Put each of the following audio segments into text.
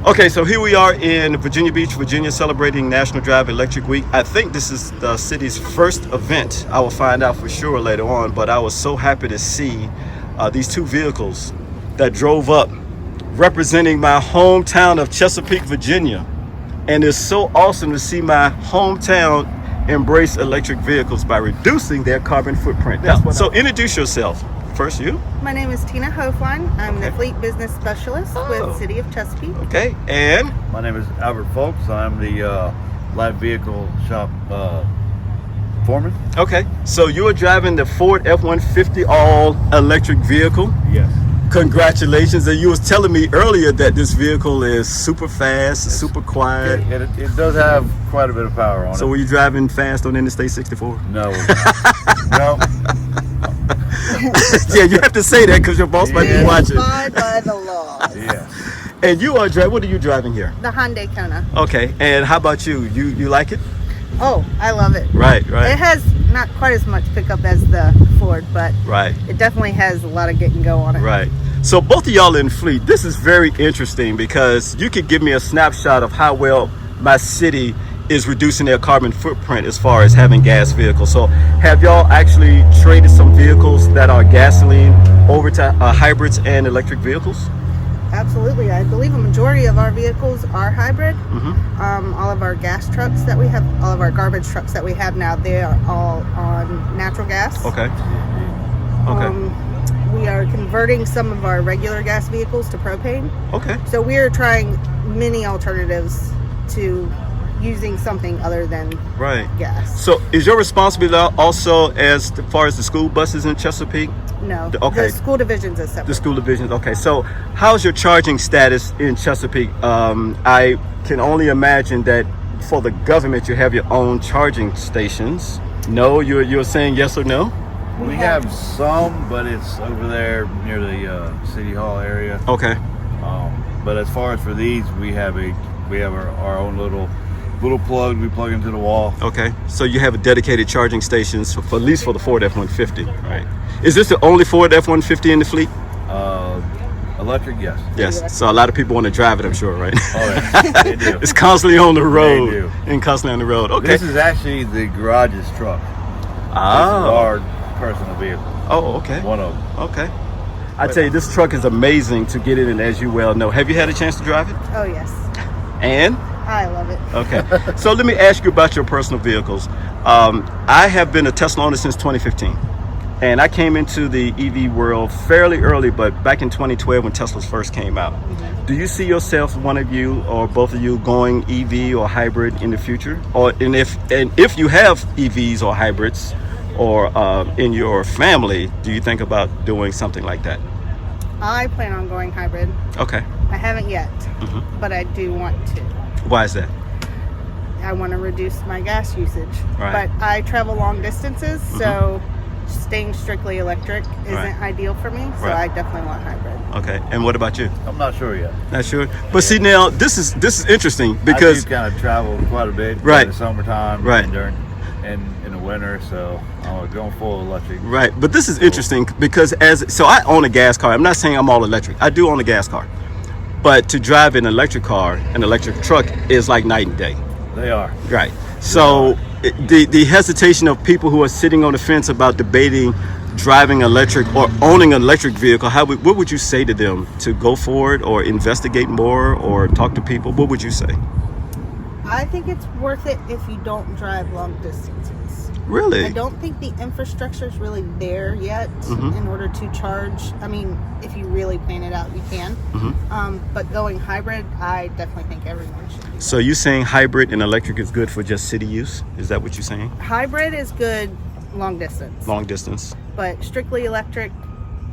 Okay, so here we are in Virginia Beach, Virginia, celebrating National Drive Electric Week. I think this is the city's first event. I will find out for sure later on, but I was so happy to see these two vehicles that drove up representing my hometown of Chesapeake, Virginia. And it's so awesome to see my hometown embrace electric vehicles by reducing their carbon footprint. Now, so introduce yourself. First, you. My name is Tina Hofline. I'm the Fleet Business Specialist with City of Chesapeake. Okay, and? My name is Albert Folks. I'm the light vehicle shop foreman. Okay, so you are driving the Ford F-150 all-electric vehicle? Yes. Congratulations, and you was telling me earlier that this vehicle is super fast, super quiet. It does have quite a bit of power on it. So were you driving fast on Interstate 64? No. No. Yeah, you have to say that because your boss might be watching. Abide by the laws. Yeah. And you are driving, what are you driving here? The Hyundai Kona. Okay, and how about you? You like it? Oh, I love it. Right. It has not quite as much pickup as the Ford, but it definitely has a lot of get and go on it. Right. So both of y'all in Fleet, this is very interesting because you could give me a snapshot of how well my city is reducing their carbon footprint as far as having gas vehicles. So have y'all actually traded some vehicles that are gasoline over to hybrids and electric vehicles? Absolutely. I believe a majority of our vehicles are hybrid. All of our gas trucks that we have, all of our garbage trucks that we have now, they are all on natural gas. Okay. We are converting some of our regular gas vehicles to propane. Okay. So we are trying many alternatives to using something other than gas. So is your responsibility also as far as the school buses in Chesapeake? No. Okay. The school divisions is separate. The school divisions. Okay. So how's your charging status in Chesapeake? I can only imagine that for the government you have your own charging stations. No, you're saying yes or no? We have some, but it's over there near the City Hall area. Okay. But as far as for these, we have our own little plug we plug into the wall. Okay. So you have a dedicated charging stations for at least for the Ford F-150, right? Is this the only Ford F-150 in the fleet? Electric, yes. Yes. So a lot of people want to drive it, I'm sure, right? Oh, yeah. They do. It's constantly on the road. They do. And constantly on the road. Okay. This is actually the garage's truck. This is our personal vehicle. Oh, okay. One of them. Okay. I tell you, this truck is amazing to get in, as you well know. Have you had a chance to drive it? Oh, yes. And? I love it. Okay. So let me ask you about your personal vehicles. I have been a Tesla owner since 2015. And I came into the EV world fairly early, but back in 2012 when Teslas first came out. Do you see yourself, one of you or both of you, going EV or hybrid in the future? And if you have EVs or hybrids or in your family, do you think about doing something like that? I plan on going hybrid. Okay. I haven't yet, but I do want to. Why is that? I want to reduce my gas usage. Right. But I travel long distances, so staying strictly electric isn't ideal for me, so I definitely want hybrid. Okay. And what about you? I'm not sure yet. Not sure. But see, now this is interesting because I do kind of travel quite a bit in the summertime and in the winter, so I'm going full electric. Right. But this is interesting because so I own a gas car. I'm not saying I'm all electric. I do own a gas car. But to drive an electric car, an electric truck is like night and day. They are. Right. So the hesitation of people who are sitting on the fence about debating driving electric or owning an electric vehicle, what would you say to them? To go for it or investigate more or talk to people? What would you say? I think it's worth it if you don't drive long distances. Really? I don't think the infrastructure is really there yet in order to charge. I mean, if you really plan it out, you can. But going hybrid, I definitely think everyone should do. So you're saying hybrid and electric is good for just city use? Is that what you're saying? Hybrid is good long distance. Long distance. But strictly electric,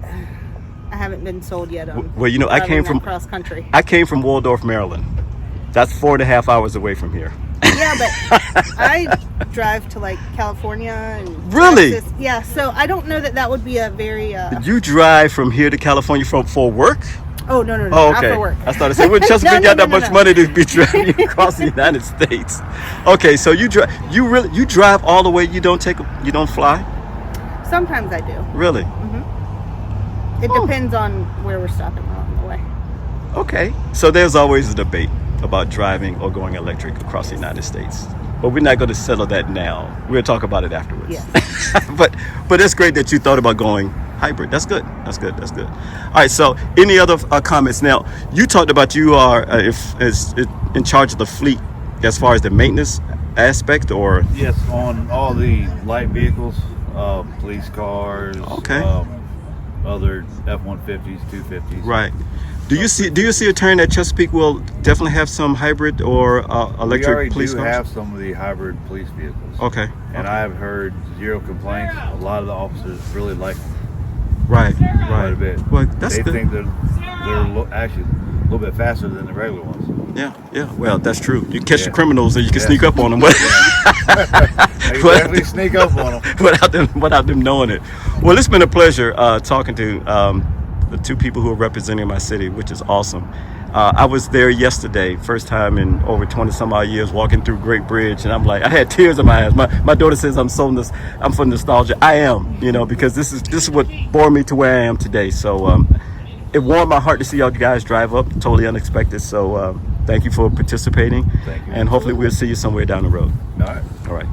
I haven't been sold yet on. Well, you know, I came from cross country. I came from Waldorf, Maryland. That's 4.5 hours away from here. Yeah, but I drive to like California and really? Texas. Yeah, so I don't know that would be a very. You drive from here to California for work? Oh no, oh, okay. Not for work. I started saying, well, Chesapeake got that much money to be driving across the United States. Okay, so you drive all the way. You don't fly? Sometimes I do. Really? It depends on where we're stopping along the way. Okay. So there's always a debate about driving or going electric across the United States. But we're not going to settle that now. We'll talk about it afterwards. Yeah. but it's great that you thought about going hybrid. That's good. That's good. That's good. All right. So any other comments? Now, you talked about you are in charge of the fleet as far as the maintenance aspect, or? Yes, on all the light vehicles, police cars, Okay. Other F-150s, 250s. Right. Do you see a turn that Chesapeake will definitely have some hybrid or electric police We cars? already do have some of the hybrid police vehicles. Okay. And I have heard zero complaints. A lot of the officers really like them Right. quite a bit. Well, that's they good. think they're actually a little bit faster than the regular ones. Yeah. Well, that's true. You catch the Yeah. criminals and you can Yeah. sneak up on them. They definitely sneak up on them. without them knowing it. Well, it's been a pleasure talking to the two people who are representing my city, which is awesome. I was there yesterday, first time in over 20 some odd years, walking through Great Bridge, and I'm like, I had tears in my eyes. My daughter says I'm for nostalgia. I am, because this is what bore me to where I am today. So it warmed my heart to see y'all guys drive up, totally unexpected. So thank you for participating. Thank you. And hopefully we'll see you somewhere down the road. All right. All right.